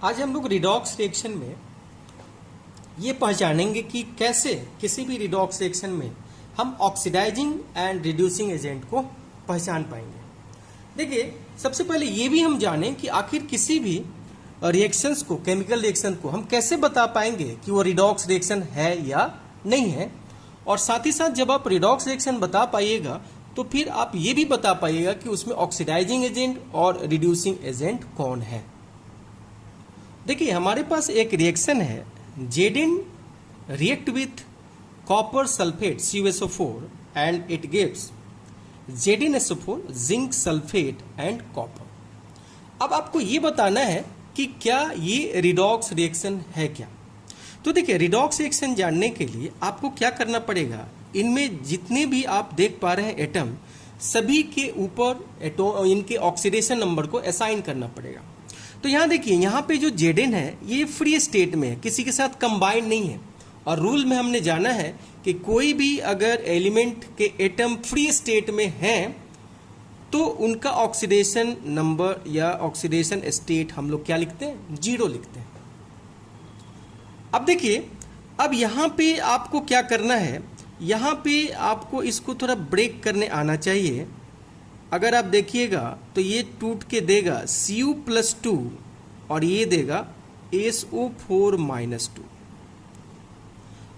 आज हम लोग रिडॉक्स रिएक्शन में ये पहचानेंगे कि कैसे किसी भी रिडॉक्स रिएक्शन में हम ऑक्सीडाइजिंग एंड रिड्यूसिंग एजेंट को पहचान पाएंगे। देखिए, सबसे पहले ये भी हम जानें कि आखिर किसी भी रिएक्शंस को, केमिकल रिएक्शन को हम कैसे बता पाएंगे कि वो रिडॉक्स रिएक्शन है या नहीं है। और साथ ही साथ जब आप रिडॉक्स रिएक्शन बता पाइएगा तो फिर आप ये भी बता पाइएगा कि उसमें ऑक्सीडाइजिंग एजेंट और रिड्यूसिंग एजेंट कौन है। देखिए, हमारे पास एक रिएक्शन है, जेडिन react with copper sulphate CuSO4 and it gives ZnSO4 zinc sulphate and copper. अब आपको ये बताना है कि क्या ये रिडॉक्स रिएक्शन है क्या। तो देखिए, रिडॉक्स रिएक्शन जानने के लिए आपको क्या करना पड़ेगा, इनमें जितने भी आप देख पा रहे हैं एटम, सभी के ऊपर इनके ऑक्सीडेशन नंबर को असाइन करना पड़ेगा। तो यहाँ देखिए, यहाँ पे जो जेडिन है ये फ्री स्टेट में है, किसी के साथ कंबाइंड नहीं है। और रूल में हमने जाना है कि कोई भी अगर एलिमेंट के एटम फ्री स्टेट में हैं तो उनका ऑक्सीडेशन नंबर या ऑक्सीडेशन स्टेट हम लोग क्या लिखते हैं, 0 लिखते हैं। अब देखिए, अब यहाँ पे आपको क्या करना है, यहाँ पे आपको इसको थोड़ा ब्रेक करने आना चाहिए। अगर आप देखिएगा तो ये टूट के देगा Cu+2 और ये देगा SO4-2।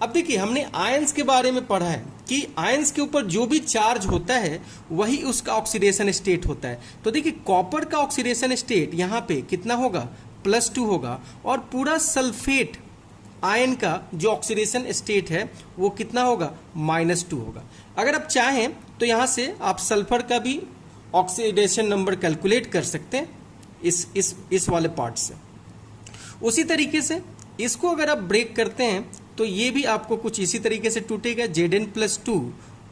अब देखिए, हमने आयंस के बारे में पढ़ा है कि आयंस के ऊपर जो भी चार्ज होता है वही उसका ऑक्सीडेशन स्टेट होता है। तो देखिए, कॉपर का ऑक्सीडेशन स्टेट यहाँ पे कितना होगा, +2 होगा। और पूरा सल्फेट आयन का जो ऑक्सीडेशन स्टेट है वो कितना होगा, -2 होगा। अगर आप चाहें तो यहाँ से आप सल्फर का भी ऑक्सीडेशन नंबर कैलकुलेट कर सकते हैं इस वाले पार्ट से। उसी तरीके से इसको अगर आप ब्रेक करते हैं तो ये भी आपको कुछ इसी तरीके से टूटेगा, Zn+2,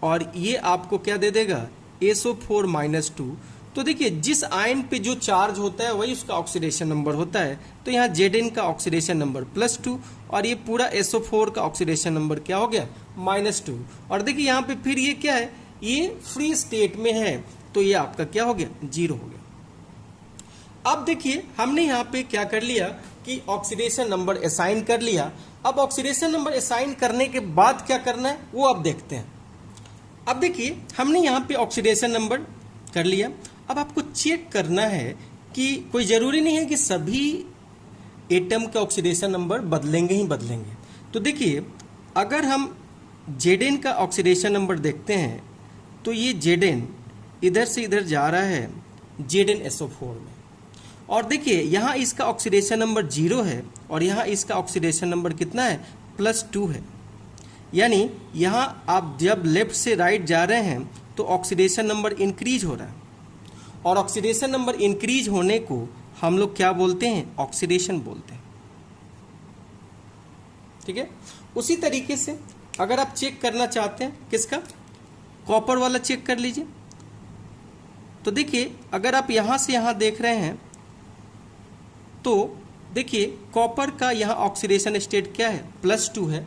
और ये आपको क्या दे देगा, SO4-2। तो देखिए, जिस आयन पे जो चार्ज होता है वही उसका ऑक्सीडेशन नंबर होता है। तो यहाँ Zn का ऑक्सीडेशन नंबर +2 और ये पूरा SO4 का ऑक्सीडेशन नंबर क्या हो गया, -2। और देखिए, यहाँ पे फिर ये क्या है, ये फ्री स्टेट में है तो ये आपका क्या हो गया, 0 हो गया। अब देखिए, हमने यहाँ पे क्या कर लिया कि ऑक्सीडेशन नंबर असाइन कर लिया। अब ऑक्सीडेशन नंबर असाइन करने के बाद क्या करना है वो अब देखते हैं। अब देखिए, हमने यहाँ पे ऑक्सीडेशन नंबर कर लिया। अब आपको चेक करना है कि कोई ज़रूरी नहीं है कि सभी एटम का ऑक्सीडेशन नंबर बदलेंगे ही बदलेंगे। तो देखिए, अगर हम Zn का ऑक्सीडेशन नंबर देखते हैं तो ये Zn इधर से इधर जा रहा है ZnSO4 में। और देखिए, यहाँ इसका ऑक्सीडेशन नंबर 0 है और यहाँ इसका ऑक्सीडेशन नंबर कितना है, +2 है। यानी यहाँ आप जब लेफ्ट से राइट जा रहे हैं तो ऑक्सीडेशन नंबर इंक्रीज हो रहा है। और ऑक्सीडेशन नंबर इंक्रीज होने को हम लोग क्या बोलते हैं, ऑक्सीडेशन बोलते हैं। ठीक है। उसी तरीके से अगर आप चेक करना चाहते हैं किसका, कॉपर वाला चेक कर लीजिए। तो देखिए, अगर आप यहाँ से यहाँ देख रहे हैं तो देखिए, कॉपर का यहाँ ऑक्सीडेशन स्टेट क्या है, +2 है।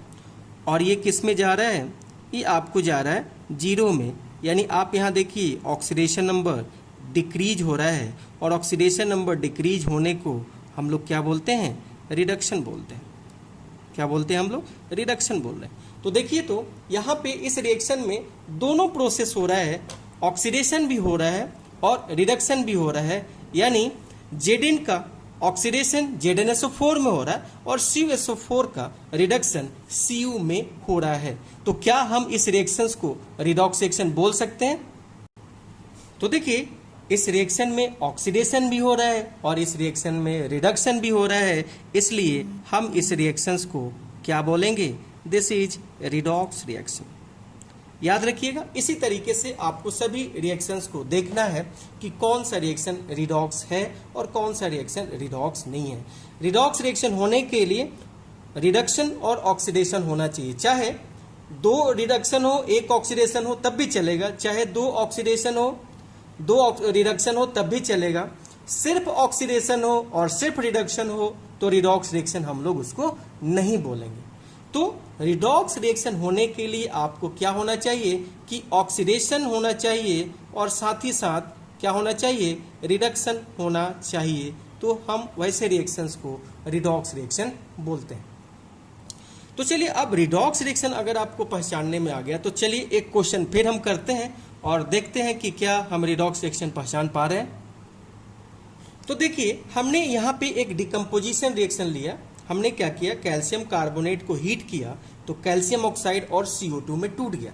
और ये किस में जा रहा है, ये आपको जा रहा है 0 में। यानी आप यहाँ देखिए, ऑक्सीडेशन नंबर डिक्रीज हो रहा है। और ऑक्सीडेशन नंबर डिक्रीज होने को हम लोग क्या बोलते हैं, रिडक्शन बोलते हैं। क्या बोलते हैं हम लोग, रिडक्शन बोल रहे हैं। तो देखिए, तो यहाँ पे इस रिएक्शन में दोनों प्रोसेस हो रहा है, ऑक्सीडेशन भी हो रहा है और रिडक्शन भी हो रहा है। यानी Zn का ऑक्सीडेशन ZnSO4 में हो रहा है और CuSO4 का रिडक्शन Cu में हो रहा है। तो क्या हम इस रिएक्शंस को रिडॉक्स रिएक्शन बोल सकते हैं? तो देखिए, इस रिएक्शन में ऑक्सीडेशन भी हो रहा है और इस रिएक्शन में रिडक्शन भी हो रहा है, इसलिए हम इस रिएक्शंस को क्या बोलेंगे, दिस इज रिडॉक्स रिएक्शन। याद रखिएगा, इसी तरीके से आपको सभी रिएक्शंस को देखना है कि कौन सा रिएक्शन रिडॉक्स है और कौन सा रिएक्शन रिडॉक्स नहीं है। रिडॉक्स रिएक्शन होने के लिए रिडक्शन और ऑक्सीडेशन होना चाहिए। चाहे 2 रिडक्शन हो 1 ऑक्सीडेशन हो तब भी चलेगा, चाहे 2 ऑक्सीडेशन हो 2 रिडक्शन हो तब भी चलेगा। सिर्फ ऑक्सीडेशन हो और सिर्फ रिडक्शन हो तो रिडॉक्स रिएक्शन हम लोग उसको नहीं बोलेंगे। तो रिडॉक्स रिएक्शन होने के लिए आपको क्या होना चाहिए कि ऑक्सीडेशन होना चाहिए और साथ ही साथ क्या होना चाहिए, रिडक्शन होना चाहिए। तो हम वैसे रिएक्शंस को रिडॉक्स रिएक्शन बोलते हैं। तो चलिए, अब रिडॉक्स रिएक्शन अगर आपको पहचानने में आ गया तो चलिए एक क्वेश्चन फिर हम करते हैं और देखते हैं कि क्या हम रिडॉक्स रिएक्शन पहचान पा रहे हैं। तो देखिए, हमने यहाँ पे एक डिकम्पोजिशन रिएक्शन लिया। हमने क्या किया, कैल्शियम कार्बोनेट को हीट किया तो कैल्शियम ऑक्साइड और CO2 में टूट गया।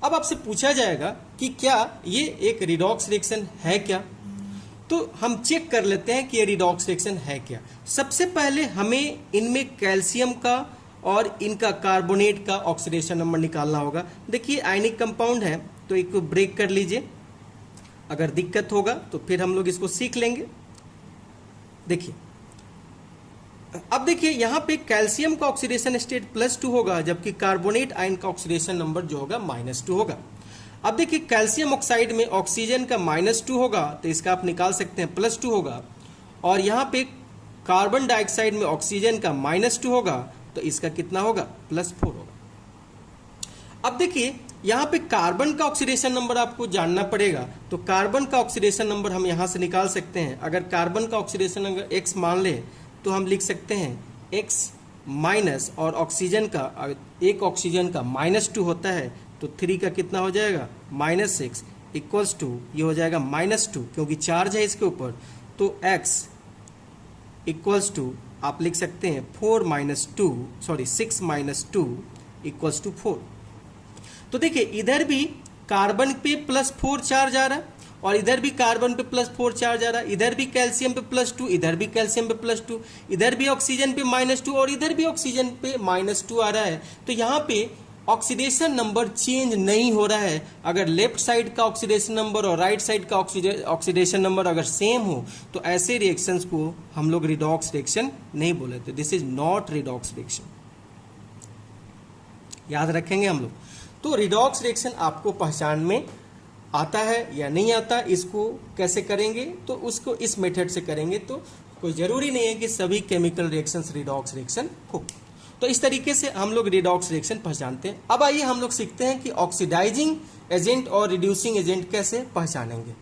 अब आपसे पूछा जाएगा कि क्या ये एक रिडॉक्स रिएक्शन है क्या, तो हम चेक कर लेते हैं कि ये रिडॉक्स रिएक्शन है क्या। सबसे पहले हमें इनमें कैल्शियम का और इनका कार्बोनेट का ऑक्सीडेशन नंबर निकालना होगा। देखिए, आयनिक कंपाउंड है तो एक को ब्रेक कर लीजिए, अगर दिक्कत होगा तो फिर हम लोग इसको सीख लेंगे। देखिए, अब देखिए यहाँ पे कैल्शियम का ऑक्सीडेशन स्टेट +2 होगा, जबकि कार्बोनेट आयन का ऑक्सीडेशन नंबर जो होगा -2 होगा। अब देखिए, कैल्शियम ऑक्साइड में ऑक्सीजन का -2 होगा तो इसका आप निकाल सकते हैं +2 होगा, और यहाँ पे कार्बन डाइऑक्साइड में ऑक्सीजन का -2 होगा तो इसका कितना होगा, +4 होगा। अब देखिए, यहाँ पे कार्बन का ऑक्सीडेशन नंबर आपको जानना पड़ेगा, तो कार्बन का ऑक्सीडेशन नंबर हम यहाँ से निकाल सकते हैं। अगर कार्बन का ऑक्सीडेशन नंबर X मान ले तो हम लिख सकते हैं X माइनस, और ऑक्सीजन का, एक ऑक्सीजन का -2 होता है तो 3 का कितना हो जाएगा, -6 इक्वल्स टू, ये हो जाएगा -2 क्योंकि चार्ज है इसके ऊपर, तो X इक्वल्स टू आप लिख सकते हैं 6 - 2 इक्वल्स टू 4। तो देखिए, इधर भी कार्बन पे +4 चार्ज आ रहा है और इधर भी कार्बन पे +4 चार्ज आ रहा है, इधर भी कैल्शियम पे +2, इधर भी कैल्शियम पे +2, इधर भी ऑक्सीजन पे -2 और इधर भी ऑक्सीजन पे -2 आ रहा है। तो यहाँ पे ऑक्सीडेशन नंबर चेंज नहीं हो रहा है। अगर लेफ्ट साइड का ऑक्सीडेशन नंबर और राइट साइड का ऑक्सीडेशन नंबर अगर सेम हो तो ऐसे रिएक्शंस को हम लोग रिडॉक्स रिएक्शन नहीं बोले, तो this is not redox reaction. याद रखेंगे हम लोग। तो रिडॉक्स रिएक्शन आपको पहचान में आता है या नहीं आता, इसको कैसे करेंगे, तो उसको इस मेथड से करेंगे। तो कोई जरूरी नहीं है कि सभी केमिकल रिएक्शंस रिडॉक्स रिएक्शन हो। तो इस तरीके से हम लोग रिडॉक्स रिएक्शन पहचानते हैं। अब आइए हम लोग सीखते हैं कि ऑक्सीडाइजिंग एजेंट और रिड्यूसिंग एजेंट कैसे पहचानेंगे।